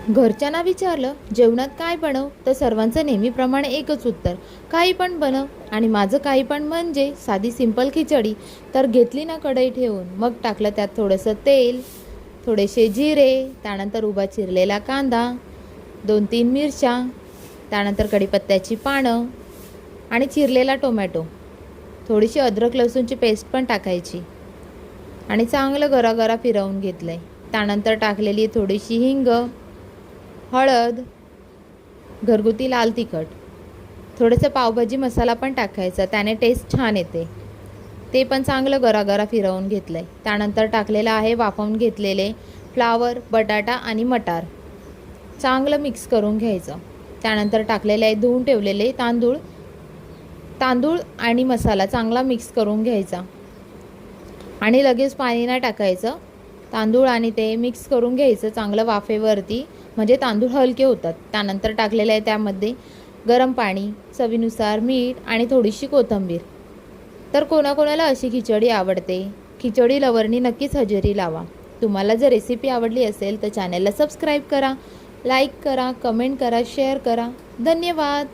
घरच्यांना विचारलं जेवणात काय बनव, तर सर्वांचं नेहमीप्रमाणे एकच उत्तर, काही पण बनव. आणि माझं काही पण म्हणजे साधी सिंपल खिचडी. तर घेतली ना कढई ठेवून, मग टाकलं त्यात थोडंसं तेल, थोडेसे जिरे, त्यानंतर उभा चिरलेला कांदा, 2-3 मिरच्या, त्यानंतर कढीपत्त्याची पानं आणि चिरलेला टोमॅटो, थोडीशी अद्रक लसूणची पेस्ट पण टाकायची आणि चांगलं गरागरा फिरवून घेतलं आहे. त्यानंतर टाकलेली थोडीशी हिंग, हळद, घरगुती लाल तिखट, थोडंसं पावभाजी मसाला पण टाकायचा, त्याने टेस्ट छान येते. ते पण चांगलं गरागरा फिरवून घेतलं आहे. त्यानंतर टाकलेलं आहे वाफवून घेतलेले फ्लावर, बटाटा आणि मटार, चांगलं मिक्स करून घ्यायचं. त्यानंतर टाकलेले आहे धुवून ठेवलेले तांदूळ, तांदूळ आणि मसाला चांगला मिक्स करून घ्यायचा आणि लगेच पाणी नाही टाकायचं. तांदूळ आणि ते मिक्स करून घ्यायचं चांगलं वाफेवरती, म्हणजे तांदूळ हलके होतात. त्यानंतर टाकलेलं आहे त्यामध्ये गरम पाणी, चवीनुसार मीठ आणि थोडीशी कोथिंबीर. तर कोणाकोणाला अशी खिचडी आवडते. खिचडी लवरनी नक्कीच हजेरी लावा. तुम्हाला जर रेसिपी आवडली असेल तर चॅनलला सबस्क्राईब करा, लाईक करा, कमेंट करा, शेअर करा. धन्यवाद.